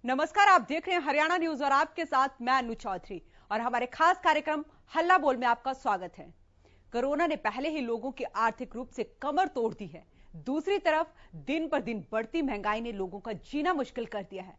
नमस्कार, आप देख रहे हैं हरियाणा न्यूज और आपके साथ मैं अनु चौधरी और हमारे खास कार्यक्रम हल्ला बोल में आपका स्वागत है। कोरोना ने पहले ही लोगों की आर्थिक रूप से कमर तोड़ दी है। दूसरी तरफ दिन पर दिन बढ़ती महंगाई ने लोगों का जीना मुश्किल कर दिया है।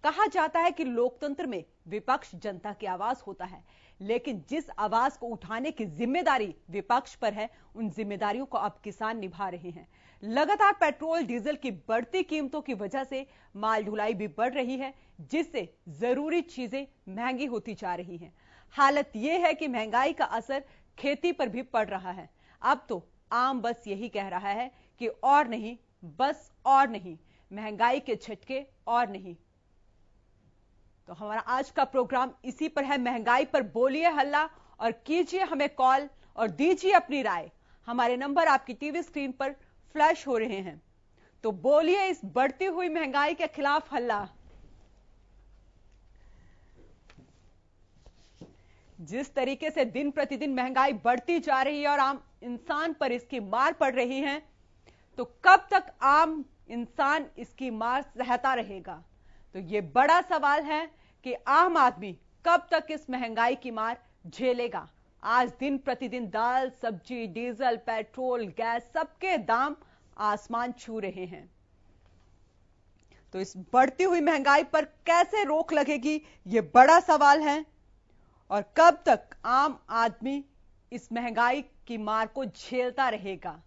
कहा जाता है कि लोकतंत्र में विपक्ष जनता की आवाज होता है, लेकिन जिस आवाज को उठाने की जिम्मेदारी विपक्ष पर है, उन जिम्मेदारियों को अब किसान निभा रहे हैं। लगातार पेट्रोल डीजल की बढ़ती कीमतों की वजह से माल ढुलाई भी बढ़ रही है, जिससे जरूरी चीजें महंगी होती जा रही हैं। हालत यह है कि महंगाई का असर खेती पर भी पड़ रहा है। अब तो आम बस यही कह रहा है कि और नहीं, बस और नहीं, महंगाई के झटके और नहीं। तो हमारा आज का प्रोग्राम इसी पर है। महंगाई पर बोलिए हल्ला और कीजिए हमें कॉल और दीजिए अपनी राय। हमारे नंबर आपकी टीवी स्क्रीन पर फ्लैश हो रहे हैं। तो बोलिए इस बढ़ती हुई महंगाई के खिलाफ हल्ला। जिस तरीके से दिन प्रतिदिन महंगाई बढ़ती जा रही है और आम इंसान पर इसकी मार पड़ रही है, तो कब तक आम इंसान इसकी मार सहता रहेगा? तो यह बड़ा सवाल है कि आम आदमी कब तक इस महंगाई की मार झेलेगा। आज दिन प्रतिदिन दाल, सब्जी, डीजल, पेट्रोल, गैस सबके दाम आसमान छू रहे हैं। तो इस बढ़ती हुई महंगाई पर कैसे रोक लगेगी, यह बड़ा सवाल है। और कब तक आम आदमी इस महंगाई की मार को झेलता रहेगा?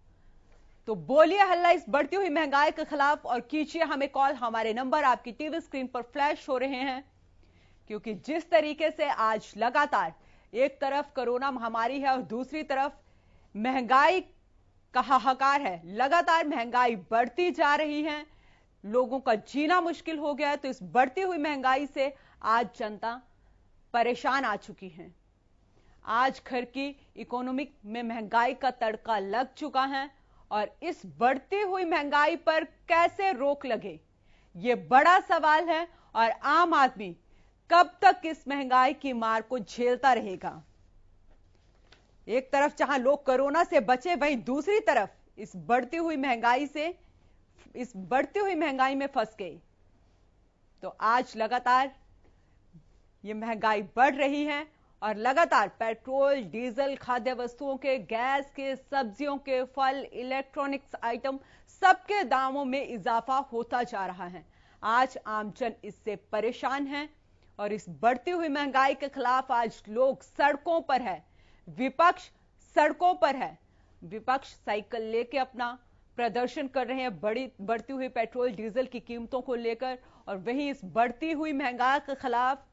तो बोलिए हल्ला इस बढ़ती हुई महंगाई के खिलाफ और कीजिए हमें कॉल। हमारे नंबर आपकी टीवी स्क्रीन पर फ्लैश हो रहे हैं। क्योंकि जिस तरीके से आज लगातार एक तरफ कोरोना महामारी है और दूसरी तरफ महंगाई का हाहाकार है, लगातार महंगाई बढ़ती जा रही है, लोगों का जीना मुश्किल हो गया है। तो इस बढ़ती हुई महंगाई से आज जनता परेशान आ चुकी है। आज घर की इकोनॉमिक में महंगाई का तड़का लग चुका है और इस बढ़ती हुई महंगाई पर कैसे रोक लगे, यह बड़ा सवाल है। और आम आदमी कब तक इस महंगाई की मार को झेलता रहेगा? एक तरफ जहां लोग कोरोना से बचे, वहीं दूसरी तरफ इस बढ़ती हुई महंगाई में फंस गए। तो आज लगातार ये महंगाई बढ़ रही है और लगातार पेट्रोल, डीजल, खाद्य वस्तुओं के, गैस के, सब्जियों के, फल, इलेक्ट्रॉनिक्स आइटम सबके दामों में इजाफा होता जा रहा है। आज आमजन इससे परेशान है और इस बढ़ती हुई महंगाई के खिलाफ आज लोग सड़कों पर है, विपक्ष सड़कों पर है। विपक्ष साइकिल लेके अपना प्रदर्शन कर रहे हैं बढ़ती हुई पेट्रोल डीजल की कीमतों को लेकर। और वहीं इस बढ़ती हुई महंगाई के खिलाफ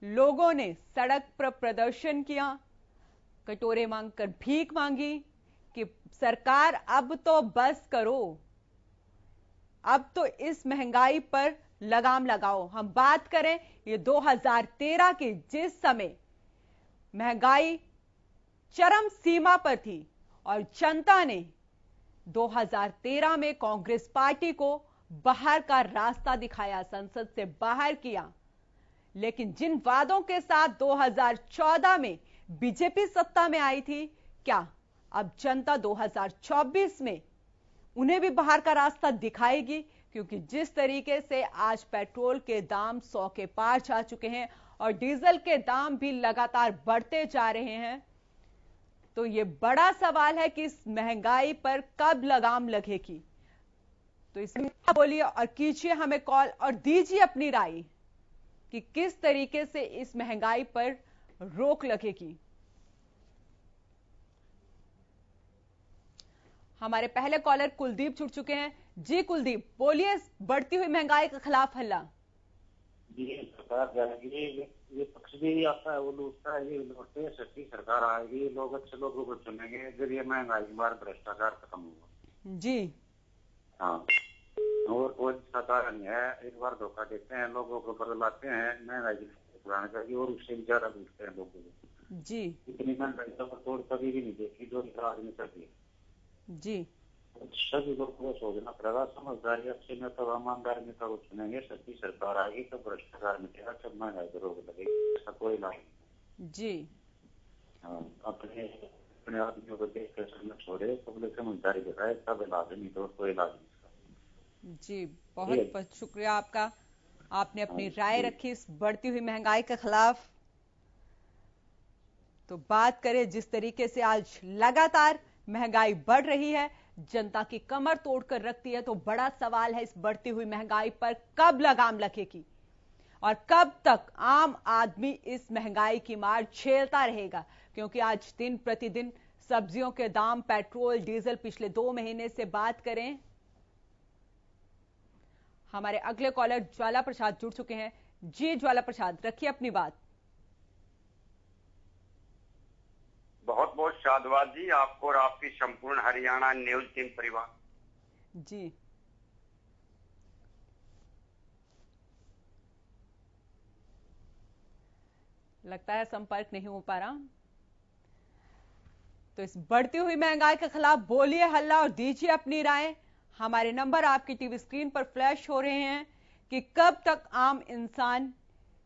लोगों ने सड़क पर प्रदर्शन किया, कटोरे मांगकर भीख मांगी कि सरकार अब तो बस करो, अब तो इस महंगाई पर लगाम लगाओ। हम बात करें ये 2013 की, जिस समय महंगाई चरम सीमा पर थी और जनता ने 2013 में कांग्रेस पार्टी को बाहर का रास्ता दिखाया, संसद से बाहर किया। लेकिन जिन वादों के साथ 2014 में बीजेपी सत्ता में आई थी, क्या अब जनता 2024 में उन्हें भी बाहर का रास्ता दिखाएगी? क्योंकि जिस तरीके से आज पेट्रोल के दाम 100 के पार जा चुके हैं और डीजल के दाम भी लगातार बढ़ते जा रहे हैं, तो यह बड़ा सवाल है कि इस महंगाई पर कब लगाम लगेगी। तो इसमें बोलिए और कीजिए हमें कॉल और दीजिए अपनी राय कि किस तरीके से इस महंगाई पर रोक लगेगी। हमारे पहले कॉलर कुलदीप जुड़ चुके हैं। जी कुलदीप, बोलिए बढ़ती हुई महंगाई के खिलाफ हल्ला। जी, सरकार जाएगी, ये पक्ष भी आता है, वो लूटता है, ये लौटते सच्ची सरकार आएगी, लोग अच्छे लोगों को चुनेंगे, फिर ये महंगाई के बाद भ्रष्टाचार खत्म होगा। जी हाँ, और कोई सरकार नहीं है, एक बार धोखा देते हैं, लोगों को बदलाते हैं, महंगाई पुराने करके और उससे भी ज्यादा लूटते हैं लोगों को। जी, इतनी महंगाई तो तोड़ कभी भी नहीं देखी जो आदमी कर दी। जी, सभी लोग को सोचना पड़ेगा, समझदारी अच्छे में तो ईमानदार में तो चुनेंगे, सच्ची सरकार आएगी तो भ्रष्टाचार मिटेगा, सब महंगाई को रोक लगेगी, ऐसा कोई इलाज नहीं। जी, हाँ, अपने अपने आदमियों को देख कर समझ छोड़े, पब्लिक समझदारी दिखाए, तब इलाज, नहीं तो कोई इलाज नहीं। जी, बहुत शुक्रिया आपका। आपने अपनी राय रखी इस बढ़ती हुई महंगाई के खिलाफ। तो बात करें जिस तरीके से आज लगातार महंगाई बढ़ रही है, जनता की कमर तोड़कर रखती है, तो बड़ा सवाल है इस बढ़ती हुई महंगाई पर कब लगाम लगेगी और कब तक आम आदमी इस महंगाई की मार झेलता रहेगा। क्योंकि आज दिन प्रतिदिन सब्जियों के दाम, पेट्रोल, डीजल पिछले 2 महीने से बात करें। हमारे अगले कॉलर ज्वाला प्रसाद जुड़ चुके हैं। जी ज्वाला प्रसाद, रखिए अपनी बात। बहुत बहुत साधुवाद जी आपको और आपकी संपूर्ण हरियाणा न्यूज टीम परिवार। जी लगता है संपर्क नहीं हो पा रहा। तो इस बढ़ती हुई महंगाई के खिलाफ बोलिए हल्ला और दीजिए अपनी राय। हमारे नंबर आपकी टीवी स्क्रीन पर फ्लैश हो रहे हैं कि कब तक आम इंसान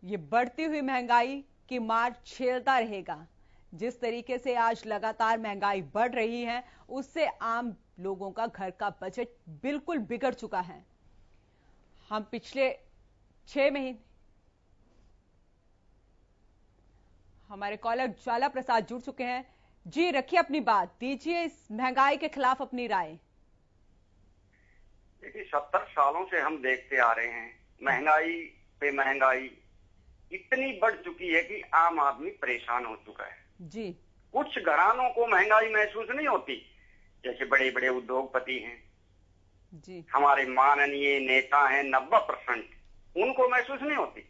ये बढ़ती हुई महंगाई की मार झेलता रहेगा। जिस तरीके से आज लगातार महंगाई बढ़ रही है, उससे आम लोगों का घर का बजट बिल्कुल बिगड़ चुका है। हम पिछले 6 महीने, हमारे कॉलर ज्वाला प्रसाद जुड़ चुके हैं। जी रखिए अपनी बात, दीजिए इस महंगाई के खिलाफ अपनी राय। देखिए 70 सालों से हम देखते आ रहे हैं महंगाई पे महंगाई इतनी बढ़ चुकी है कि आम आदमी परेशान हो चुका है। जी कुछ घरानों को महंगाई महसूस नहीं होती, जैसे बड़े बड़े उद्योगपति हैं जी, हमारे माननीय नेता हैं 90%, उनको महसूस नहीं होती।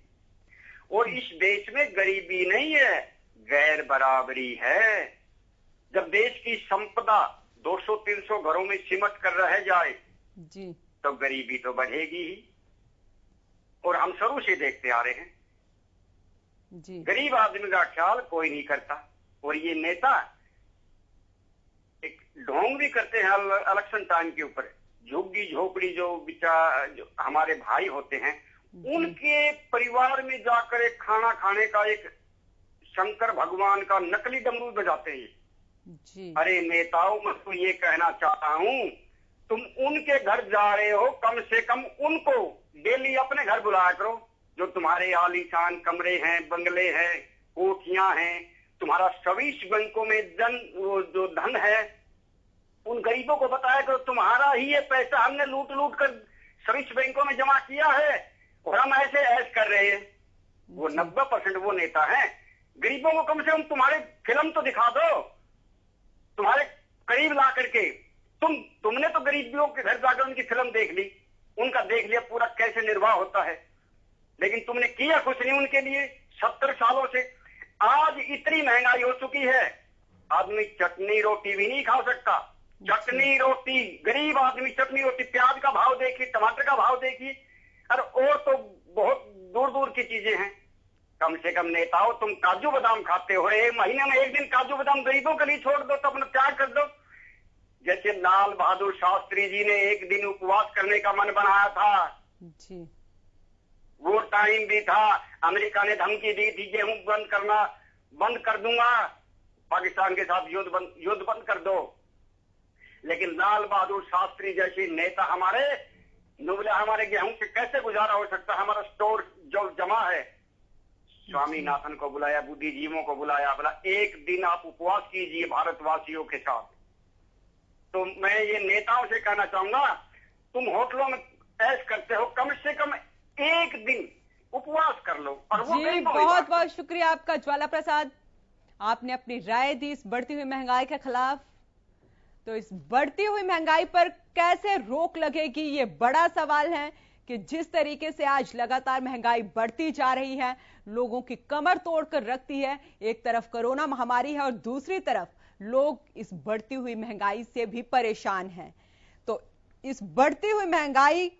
और इस देश में गरीबी नहीं है, गैर बराबरी है। जब देश की संपदा 200-300 घरों में सिमट कर रह जाए जी, तो गरीबी तो बढ़ेगी ही। और हम शुरू से देखते आ रहे हैं जी, गरीब आदमी का ख्याल कोई नहीं करता। और ये नेता एक ढोंग भी करते हैं इलेक्शन टाइम के ऊपर। झुग्गी झोपड़ी जो जो हमारे भाई होते हैं, उनके परिवार में जाकर एक खाना खाने का एक शंकर भगवान का नकली डमरू बजाते हैं जी। अरे नेताओं, मैं तो ये कहना चाहता हूँ, तुम उनके घर जा रहे हो, कम से कम उनको डेली अपने घर बुलाया करो। जो तुम्हारे आलीशान कमरे हैं, बंगले हैं, कोठियां हैं, तुम्हारा स्विस बैंकों में जो धन है, उन गरीबों को बताया करो तुम्हारा ही ये पैसा हमने लूट लूट कर स्विस बैंकों में जमा किया है और हम ऐसे ऐश कर रहे हैं। वो 90% वो नेता है। गरीबों को कम से कम तुम्हारे फिल्म तो दिखा दो, तुम्हारे करीब ला करके। तुमने तो गरीबियों के घर जाकर उनकी फिल्म देख ली, उनका देख लिया पूरा कैसे निर्वाह होता है, लेकिन तुमने किया कुछ नहीं उनके लिए 70 सालों से। आज इतनी महंगाई हो चुकी है, आदमी चटनी रोटी भी नहीं खा सकता। चटनी रोटी, गरीब आदमी चटनी रोटी, प्याज का भाव देखिए, टमाटर का भाव देखिए, और तो बहुत दूर दूर की चीजें हैं। कम से कम नेताओं, तुम काजू बादाम खाते हो, एक महीने में एक दिन काजू बादाम गरीबों के लिए छोड़ दो तो अपना त्याग कर दो। जैसे लाल बहादुर शास्त्री जी ने एक दिन उपवास करने का मन बनाया था जी, वो टाइम भी था। अमेरिका ने धमकी दी थी गेहूं बंद कर दूंगा, पाकिस्तान के साथ युद्ध बंद कर दो। लेकिन लाल बहादुर शास्त्री जैसे नेता हमारे गेहूं से कैसे गुजारा हो सकता। हमारा स्टोर जो जमा है, स्वामीनाथन को बुलाया, बुद्धिजीवियों को बुलाया, बोला एक दिन आप उपवास कीजिए भारतवासियों के साथ। तो मैं ये नेताओं से कहना चाहूंगा, तुम होटलों में ऐश करते हो, कम से कम एक दिन उपवास कर लो। और वो जी बहुत बहुत शुक्रिया आपका ज्वाला प्रसाद, आपने अपनी राय दी इस बढ़ती हुई महंगाई के खिलाफ। तो इस बढ़ती हुई महंगाई पर कैसे रोक लगेगी, ये बड़ा सवाल है कि जिस तरीके से आज लगातार महंगाई बढ़ती जा रही है, लोगों की कमर तोड़कर रखती है। एक तरफ कोरोना महामारी है और दूसरी तरफ लोग इस बढ़ती हुई महंगाई से भी परेशान हैं। तो इस बढ़ती हुई महंगाई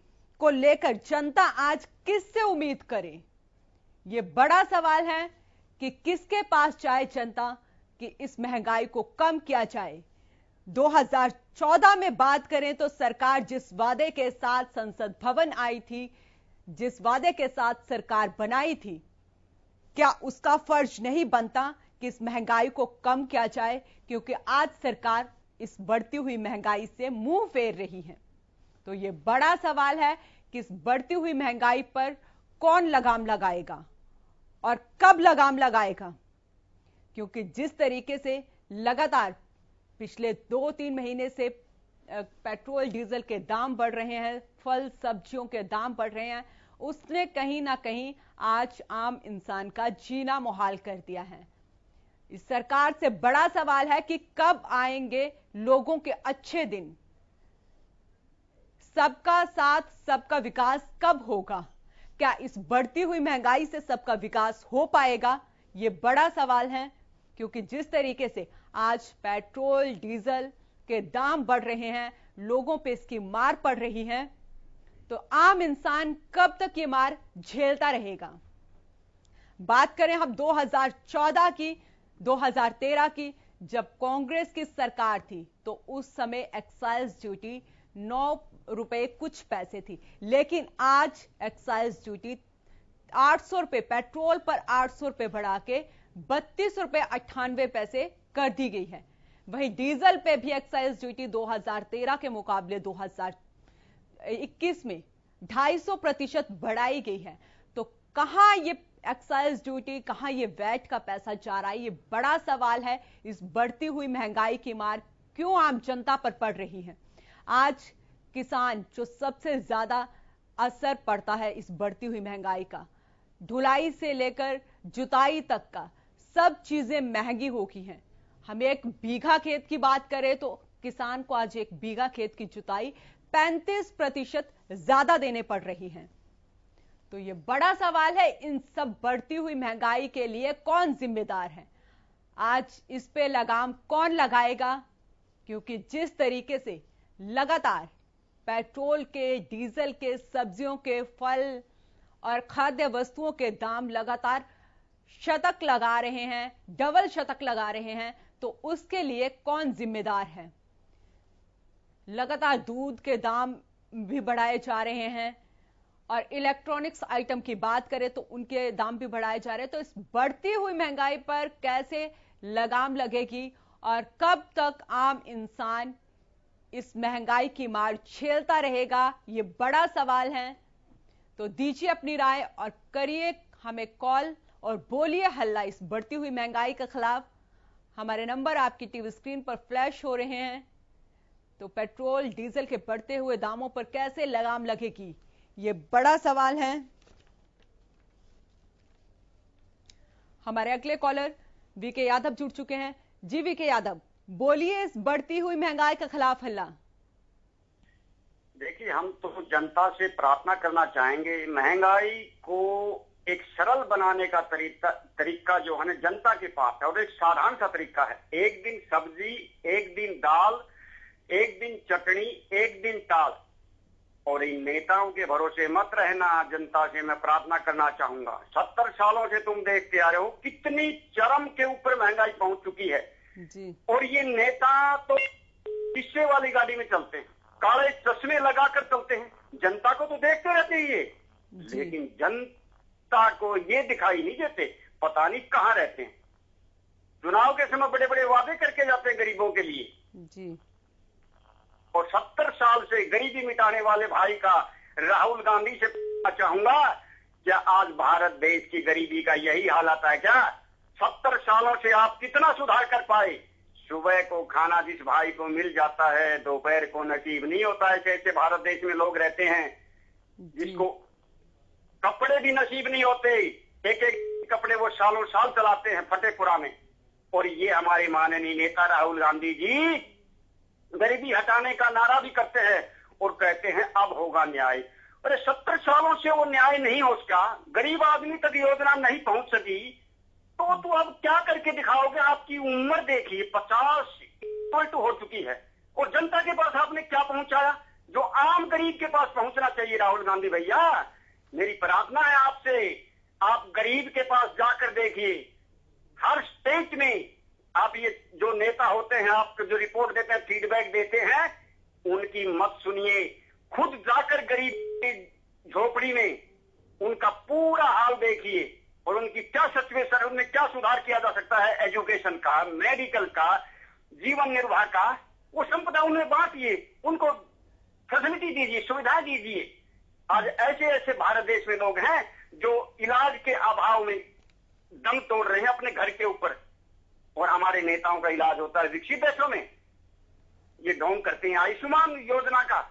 को लेकर जनता आज किससे उम्मीद करे, यह बड़ा सवाल है कि किसके पास जाए जनता कि इस महंगाई को कम किया जाए। 2014 में बात करें तो सरकार जिस वादे के साथ संसद भवन आई थी, जिस वादे के साथ सरकार बनाई थी, क्या उसका फर्ज नहीं बनता कि इस महंगाई को कम किया जाए? क्योंकि आज सरकार इस बढ़ती हुई महंगाई से मुंह फेर रही है। तो यह बड़ा सवाल है कि इस बढ़ती हुई महंगाई पर कौन लगाम लगाएगा और कब लगाम लगाएगा? क्योंकि जिस तरीके से लगातार पिछले 2-3 महीने से पेट्रोल डीजल के दाम बढ़ रहे हैं, फल सब्जियों के दाम बढ़ रहे हैं, उसने कहीं ना कहीं आज आम इंसान का जीना मुहाल कर दिया है। इस सरकार से बड़ा सवाल है कि कब आएंगे लोगों के अच्छे दिन, सबका साथ सबका विकास कब होगा? क्या इस बढ़ती हुई महंगाई से सबका विकास हो पाएगा? यह बड़ा सवाल है, क्योंकि जिस तरीके से आज पेट्रोल डीजल के दाम बढ़ रहे हैं, लोगों पे इसकी मार पड़ रही है, तो आम इंसान कब तक ये मार झेलता रहेगा? बात करें हम 2014 की, 2013 की, जब कांग्रेस की सरकार थी, तो उस समय एक्साइज ड्यूटी 9 रुपए कुछ पैसे थी, लेकिन आज एक्साइज ड्यूटी 800 रुपए, पेट्रोल पर 800 रुपए बढ़ा के 32 रुपए 98 पैसे कर दी गई है। वहीं डीजल पे भी एक्साइज ड्यूटी 2013 के मुकाबले 2021 में 250% बढ़ाई गई है। तो कहां ये एक्साइज ड्यूटी, कहां ये वैट का पैसा जा रहा है, ये बड़ा सवाल है। इस बढ़ती हुई महंगाई की मार क्यों आम जनता पर पड़ रही है? आज किसान जो सबसे ज्यादा असर पड़ता है इस बढ़ती हुई महंगाई का, ढुलाई से लेकर जुताई तक का सब चीजें महंगी हो गई हैं। हम एक बीघा खेत की बात करें तो किसान को आज एक बीघा खेत की जुताई 35% ज्यादा देने पड़ रही है। तो यह बड़ा सवाल है, इन सब बढ़ती हुई महंगाई के लिए कौन जिम्मेदार है? आज इस पे लगाम कौन लगाएगा? क्योंकि जिस तरीके से लगातार पेट्रोल के, डीजल के, सब्जियों के, फल और खाद्य वस्तुओं के दाम लगातार शतक लगा रहे हैं, डबल शतक लगा रहे हैं, तो उसके लिए कौन जिम्मेदार है? लगातार दूध के दाम भी बढ़ाए जा रहे हैं और इलेक्ट्रॉनिक्स आइटम की बात करें तो उनके दाम भी बढ़ाए जा रहे हैं। तो इस बढ़ती हुई महंगाई पर कैसे लगाम लगेगी और कब तक आम इंसान इस महंगाई की मार झेलता रहेगा, ये बड़ा सवाल है। तो दीजिए अपनी राय और करिए हमें कॉल और बोलिए हल्ला इस बढ़ती हुई महंगाई के खिलाफ। हमारे नंबर आपकी टीवी स्क्रीन पर फ्लैश हो रहे हैं। तो पेट्रोल डीजल के बढ़ते हुए दामों पर कैसे लगाम लगेगी, ये बड़ा सवाल है। हमारे अगले कॉलर वीके यादव जुड़ चुके हैं। जी वीके यादव, बोलिए इस बढ़ती हुई महंगाई के खिलाफ हल्ला। देखिए, हम तो जनता से प्रार्थना करना चाहेंगे, महंगाई को एक सरल बनाने का तरीका जो है ना जनता के पास है, और एक साधारण सा तरीका है। एक दिन सब्जी, एक दिन दाल, एक दिन चटनी, एक दिन दाल। और इन नेताओं के भरोसे मत रहना। जनता से मैं प्रार्थना करना चाहूंगा, 70 सालों से तुम देखते आ रहे हो कितनी चरम के ऊपर महंगाई पहुंच चुकी है जी। और ये नेता तो शीशे वाली गाड़ी में चलते हैं, काले चश्मे लगाकर चलते हैं, जनता को तो देखते रहते ही ये, लेकिन जनता को ये दिखाई नहीं देते, पता नहीं कहां रहते हैं। चुनाव के समय बड़े बड़े वादे करके जाते हैं गरीबों के लिए जी। और 70 साल से गरीबी मिटाने वाले भाई का राहुल गांधी से पूछना चाहूंगा, क्या आज भारत देश की गरीबी का यही हालत है क्या? 70 सालों से आप कितना सुधार कर पाए? सुबह को खाना जिस भाई को मिल जाता है, दोपहर को नसीब नहीं होता है। ऐसे भारत देश में लोग रहते हैं जिसको कपड़े भी नसीब नहीं होते, एक एक कपड़े वो सालों साल चलाते हैं फटे पुराने। और ये हमारे माननीय नेता राहुल गांधी जी गरीबी हटाने का नारा भी करते हैं और कहते हैं अब होगा न्याय। अरे 70 सालों से वो न्याय नहीं हो उसका, गरीब आदमी तक योजना नहीं पहुंच सकी, तो अब क्या करके दिखाओगे? आपकी उम्र देखिए 50 हो चुकी है और जनता के पास आपने क्या पहुंचाया जो आम गरीब के पास पहुंचना चाहिए? राहुल गांधी भैया, मेरी प्रार्थना है आपसे, आप गरीब के पास जाकर देखिए। हर स्टेट में आप ये जो नेता होते हैं, आपको जो रिपोर्ट देते हैं, फीडबैक देते हैं, उनकी मत सुनिए, खुद जाकर गरीब की झोपड़ी में उनका पूरा हाल देखिए और उनकी क्या सिचुएशन है, उनमें क्या सुधार किया जा सकता है, एजुकेशन का, मेडिकल का, जीवन निर्वाह का, वो संपदा उन्हें बांटिए, उनको फैसिलिटी दीजिए, सुविधाएं दीजिए। आज ऐसे ऐसे भारत देश में लोग हैं जो इलाज के अभाव में दम तोड़ रहे हैं अपने घर के ऊपर, और हमारे नेताओं का इलाज होता है विकसित देशों में। ये ढोंग करते हैं आयुष्मान योजना का,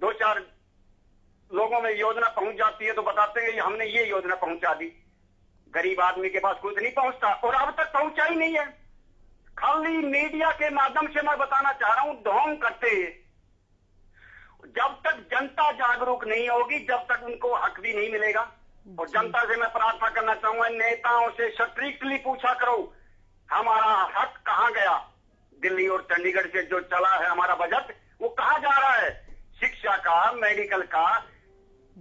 2-4 लोगों में योजना पहुंच जाती है तो बताते हैं हमने ये योजना पहुंचा दी, गरीब आदमी के पास कुछ नहीं पहुंचता, और अब तक पहुंचा ही नहीं है। खाली मीडिया के माध्यम से मैं बताना चाह रहा हूं, ढोंग करते हैं। जब तक जनता जागरूक नहीं होगी, जब तक उनको हक भी नहीं मिलेगा। और जनता से मैं प्रार्थना करना चाहूंगा, नेताओं से स्ट्रिक्टली पूछा करो हमारा हक कहां गया। दिल्ली और चंडीगढ़ से जो चला है हमारा बजट, वो कहां जा रहा है, शिक्षा का, मेडिकल का,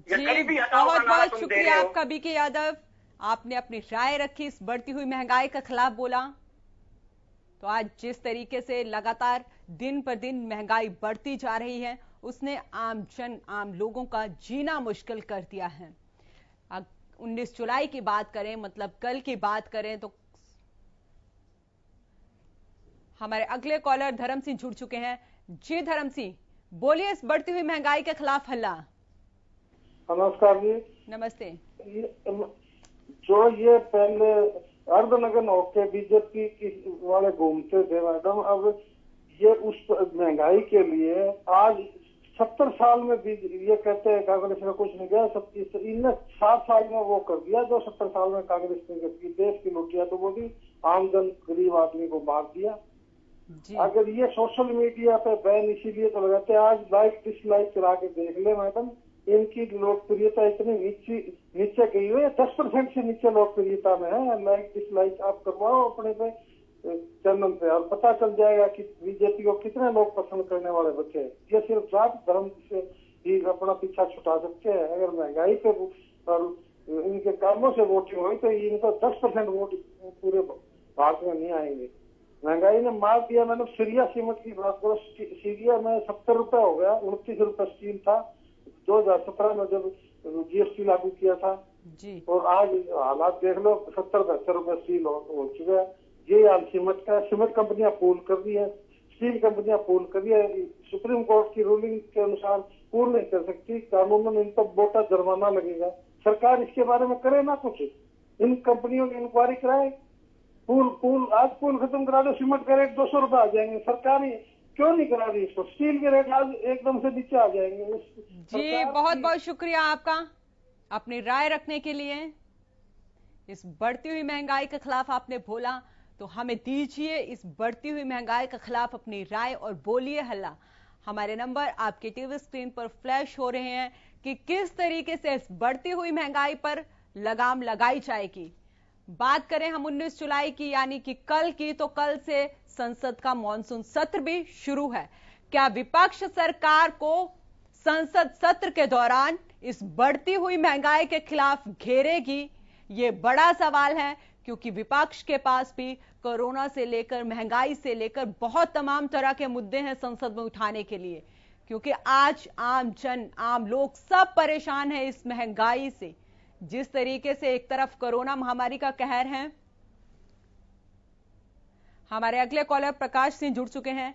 या गरीबी हटाओ का नारा तुम दे रहे हो। शुक्रिया आपका बीके यादव, आपने अपनी राय रखी, इस बढ़ती हुई महंगाई के खिलाफ बोला। तो आज जिस तरीके से लगातार दिन पर दिन महंगाई बढ़ती जा रही है, उसने आम लोगों का जीना मुश्किल कर दिया है। 19 जुलाई की बात करें, मतलब कल की बात करें, तो हमारे अगले कॉलर धर्म सिंह जुड़ चुके हैं। जी धर्म सिंह, बोलिए, इस बढ़ती हुई महंगाई के खिलाफ हल्ला। नमस्कार जी। नमस्ते। जो ये पहले अर्धनग्न होके बीजेपी वाले घूमते थे मैडम, अब ये उस महंगाई के लिए आज 70 साल में ये कहते हैं कांग्रेस ने कुछ नहीं किया, इनने 7 साल में वो कर दिया जो 70 साल में कांग्रेस ने की। देश की लुटिया तो वो भी आमजन गरीब आदमी को मार दिया। अगर ये सोशल मीडिया पे बैन इसीलिए तो लगाते हैं, आज लाइक डिसलाइक करा के देख ले मैडम, इनकी लोकप्रियता इतनी नीचे गई हुई है, 10% से नीचे लोकप्रियता में है। लाइक डिसलाइक आप करवाओ अपने पे चैनल पे, और पता चल जाएगा कि बीजेपी को कितने लोग पसंद करने वाले बच्चे हैं। ये सिर्फ जात धर्म से ही अपना पीछा छुटा सकते हैं। अगर महंगाई पे और इनके कामों से वोटिंग हुई तो इनको 10% वोट पूरे भारत में नहीं आएंगे। महंगाई ने मार दिया। मैंने सीरिया सीमेंट की बात करो, सीरिया में 70 रुपए हो गया, 29 रुपए स्टील था 2017 में जब जीएसटी लागू किया था जी। और आज हालात देख लो, 70-72 रुपए स्टील हो चुका है। ये हाल सीमेंट का, सीमेंट कंपनियां पूल कर रही है, स्टील कंपनियां पूल कर रही है। सुप्रीम कोर्ट की रूलिंग के अनुसार पूल नहीं कर सकती, कानून में इनको मोटा जुर्माना लगेगा। सरकार इसके बारे में करे ना कुछ, इन कंपनियों की इंक्वायरी कराए। पूल आज पूल खत्म करा दो, सीमेंट का रेट 200 रुपए आ जाएंगे। सरकार क्यों नहीं करा रही इसको? स्टील के रेट आज एकदम से नीचे आ जाएंगे। जी बहुत बहुत शुक्रिया आपका अपनी राय रखने के लिए। इस बढ़ती हुई महंगाई के खिलाफ आपने बोला, तो हमें दीजिए इस बढ़ती हुई महंगाई के खिलाफ अपनी राय और बोलिए हल्ला। हमारे नंबर आपके टीवी स्क्रीन पर फ्लैश हो रहे हैं कि किस तरीके से इस बढ़ती हुई महंगाई पर लगाम लगाई जाएगी। बात करें हम 19 जुलाई की, यानी कि कल की, तो कल से संसद का मॉनसून सत्र भी शुरू है। क्या विपक्ष सरकार को संसद सत्र के दौरान इस बढ़ती हुई महंगाई के खिलाफ घेरेगी? ये बड़ा सवाल है, क्योंकि विपक्ष के पास भी कोरोना से लेकर, महंगाई से लेकर बहुत तमाम तरह के मुद्दे हैं संसद में उठाने के लिए। क्योंकि आज आम लोग सब परेशान हैं इस महंगाई से। जिस तरीके से एक तरफ कोरोना महामारी का कहर है। हमारे अगले कॉलर प्रकाश सिंह जुड़ चुके हैं।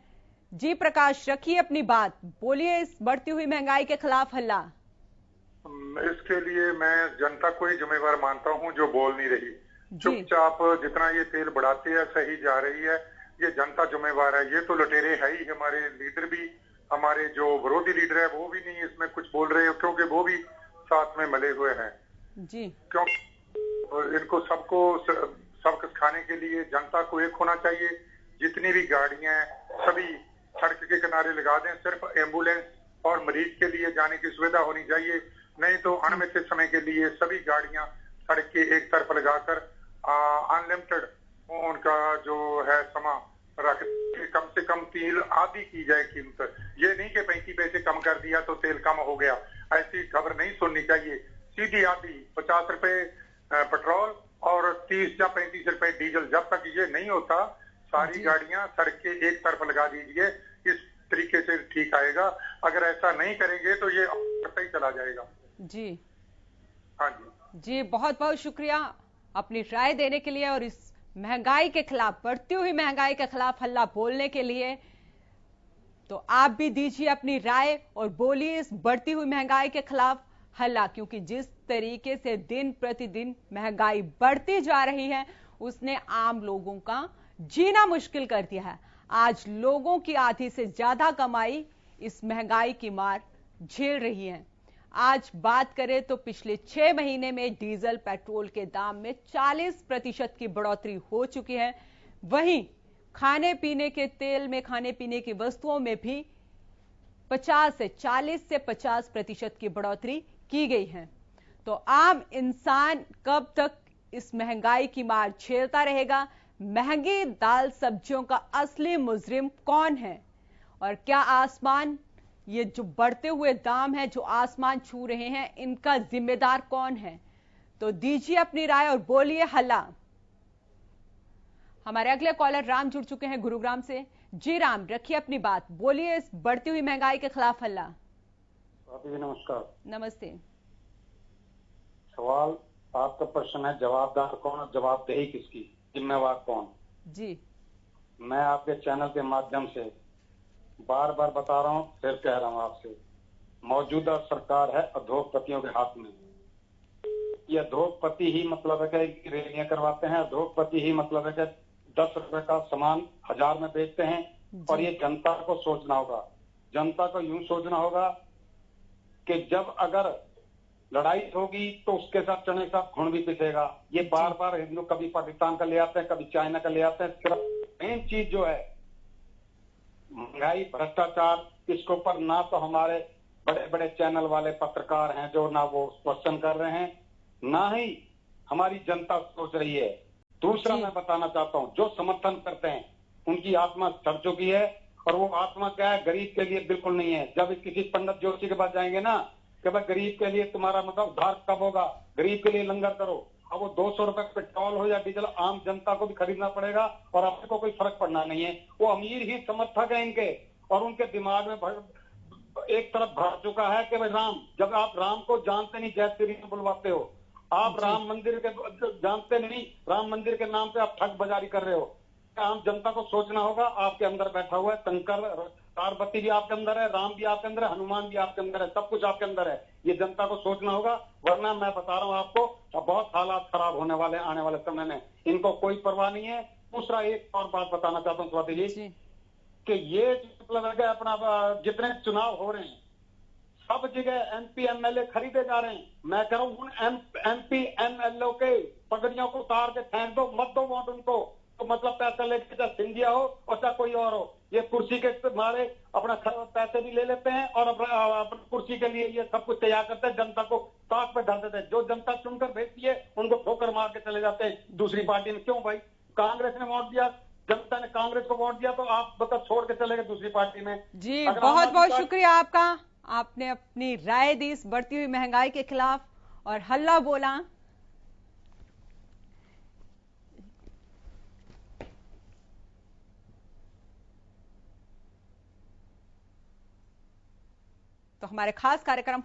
जी प्रकाश, रखिए अपनी बात, बोलिए, इस बढ़ती हुई महंगाई के खिलाफ हल्ला। इसके लिए मैं जनता को ही जिम्मेवार मानता हूं जो बोल नहीं रही। चुपचाप जितना ये तेल बढ़ाते हैं सही जा रही है, ये जनता जिम्मेवार है। ये तो लुटेरे है ही, हमारे लीडर भी, हमारे जो विरोधी लीडर है वो भी नहीं इसमें कुछ बोल रहे, क्योंकि वो भी साथ में मिले हुए हैं जी। क्यों इनको सबको सबक खाने के लिए जनता को एक होना चाहिए। जितनी भी गाड़ियां हैं सभी सड़क के किनारे लगा दें, सिर्फ एम्बुलेंस और मरीज के लिए जाने की सुविधा होनी चाहिए। नहीं तो अनिश्चित समय के लिए सभी गाड़ियां सड़क के एक तरफ लगाकर अनलिमिटेड उनका जो है समा रख, कम से कम तेल आधी की जाए कीमत। ये नहीं कि 35 पैसे कम कर दिया तो तेल कम हो गया, ऐसी खबर नहीं सुननी चाहिए। सीधी आधी 50 रुपए पेट्रोल और 30 या 35 रुपए डीजल। जब तक ये नहीं होता सारी गाड़ियां सड़क के एक तरफ लगा दीजिए, इस तरीके से ठीक आएगा। अगर ऐसा नहीं करेंगे तो ये ही चला जाएगा जी। हाँ जी जी, बहुत बहुत शुक्रिया अपनी राय देने के लिए और इस महंगाई के खिलाफ, बढ़ती हुई महंगाई के खिलाफ हल्ला बोलने के लिए। तो आप भी दीजिए अपनी राय और बोलिए, इस बढ़ती हुई महंगाई के खिलाफ हल्ला, क्योंकि जिस तरीके से दिन प्रतिदिन महंगाई बढ़ती जा रही है उसने आम लोगों का जीना मुश्किल कर दिया है। आज लोगों की आधी से ज्यादा कमाई इस महंगाई की मार झेल रही है। आज बात करें तो पिछले 6 महीने में डीजल पेट्रोल के दाम में 40% की बढ़ोतरी हो चुकी है। वहीं खाने पीने के तेल में, खाने पीने की वस्तुओं में भी 40 से 50% की बढ़ोतरी की गई है। तो आम इंसान कब तक इस महंगाई की मार झेलता रहेगा? महंगी दाल सब्जियों का असली मुजरिम कौन है? और क्या आसमान, ये जो बढ़ते हुए दाम हैं जो आसमान छू रहे हैं, इनका जिम्मेदार कौन है? तो दीजिए अपनी राय और बोलिए हल्ला। हमारे अगले कॉलर राम जुड़ चुके हैं गुरुग्राम से। जी राम, रखिए अपनी बात, बोलिए इस बढ़ती हुई महंगाई के खिलाफ हल्ला। जी नमस्कार। नमस्ते। सवाल आपका प्रश्न है, जवाबदार कौन और जवाबदेही किसकी, जिम्मेवार कौन? जी, मैं आपके चैनल के माध्यम से बार बार बता रहा हूँ, फिर कह रहा हूँ आपसे, मौजूदा सरकार है अधोपतियों के हाथ में। ये अधोपति ही मतलब है कि रैलियां करवाते हैं, अधोपति ही मतलब है कि 10 रुपए का सामान 1000 में बेचते हैं। और ये जनता को सोचना होगा, जनता को यूं सोचना होगा कि जब अगर लड़ाई होगी तो उसके साथ चने का घुन भी पिसेगा। ये बार बार हिंदू कभी पाकिस्तान का ले आते हैं, कभी चाइना का ले आते हैं। सिर्फ मेन चीज जो है महंगाई, भ्रष्टाचार, इसके ऊपर ना तो हमारे बड़े बड़े चैनल वाले पत्रकार हैं जो ना वो क्वेश्चन कर रहे हैं, ना ही हमारी जनता सोच रही है। दूसरा मैं बताना चाहता हूँ, जो समर्थन करते हैं उनकी आत्मा सड़ चुकी है, और वो आत्मा क्या है, गरीब के लिए बिल्कुल नहीं है। जब किसी पंडित जोशी के पास जाएंगे ना कि भाई गरीब के लिए तुम्हारा मतलब उद्धार कब होगा, गरीब के लिए लंगर करो, अब वो 200 रुपए पेट्रोल हो या डीजल आम जनता को भी खरीदना पड़ेगा और आपको कोई फर्क पड़ना नहीं है। वो अमीर ही समर्थक है इनके, और उनके दिमाग में एक तरफ भर चुका है कि भाई राम, जब आप राम को जानते नहीं, जय श्री राम बुलवाते हो, आप राम मंदिर के जानते नहीं, राम मंदिर के नाम पे आप ठग बाजारी कर रहे हो। आम जनता को सोचना होगा, आपके अंदर बैठा हुआ है शंकर, पार्वती भी आपके अंदर है, राम भी आपके अंदर है, हनुमान भी आपके अंदर है, सब कुछ आपके अंदर है। ये जनता को सोचना होगा, वरना मैं बता रहा हूँ आपको बहुत हालात खराब होने वाले आने वाले समय में। इनको कोई परवाह नहीं है। दूसरा एक और बात बताना चाहता हूँ स्वाति जी, कि ये मतलब है अपना जितने चुनाव हो रहे हैं सब जगह एमपी एमएलए खरीदे जा रहे हैं। मैं कह रहा हूँ उन एमपी एमएलए के पगड़ियों को उतार के फेंक दो, मत दो वोट उनको। तो मतलब पैसा लेके चाहे सिंधिया हो और चाहे कोई और हो, ये कुर्सी के मारे अपना पैसे भी ले लेते हैं और अपनी कुर्सी के लिए ये सब कुछ तैयार करते हैं, जनता को ताक पे डाल देते हैं। जो जनता चुनकर भेजती है उनको ठोकर मार के चले जाते हैं दूसरी पार्टी में। क्यों भाई, कांग्रेस ने वोट दिया, जनता ने कांग्रेस को वोट दिया, तो आप मतलब छोड़ के चले गए दूसरी पार्टी में। जी बहुत बहुत शुक्रिया आपका, आपने अपनी राय दी इस बढ़ती हुई महंगाई के खिलाफ और हल्ला बोला। तो हमारे खास कार्यक्रम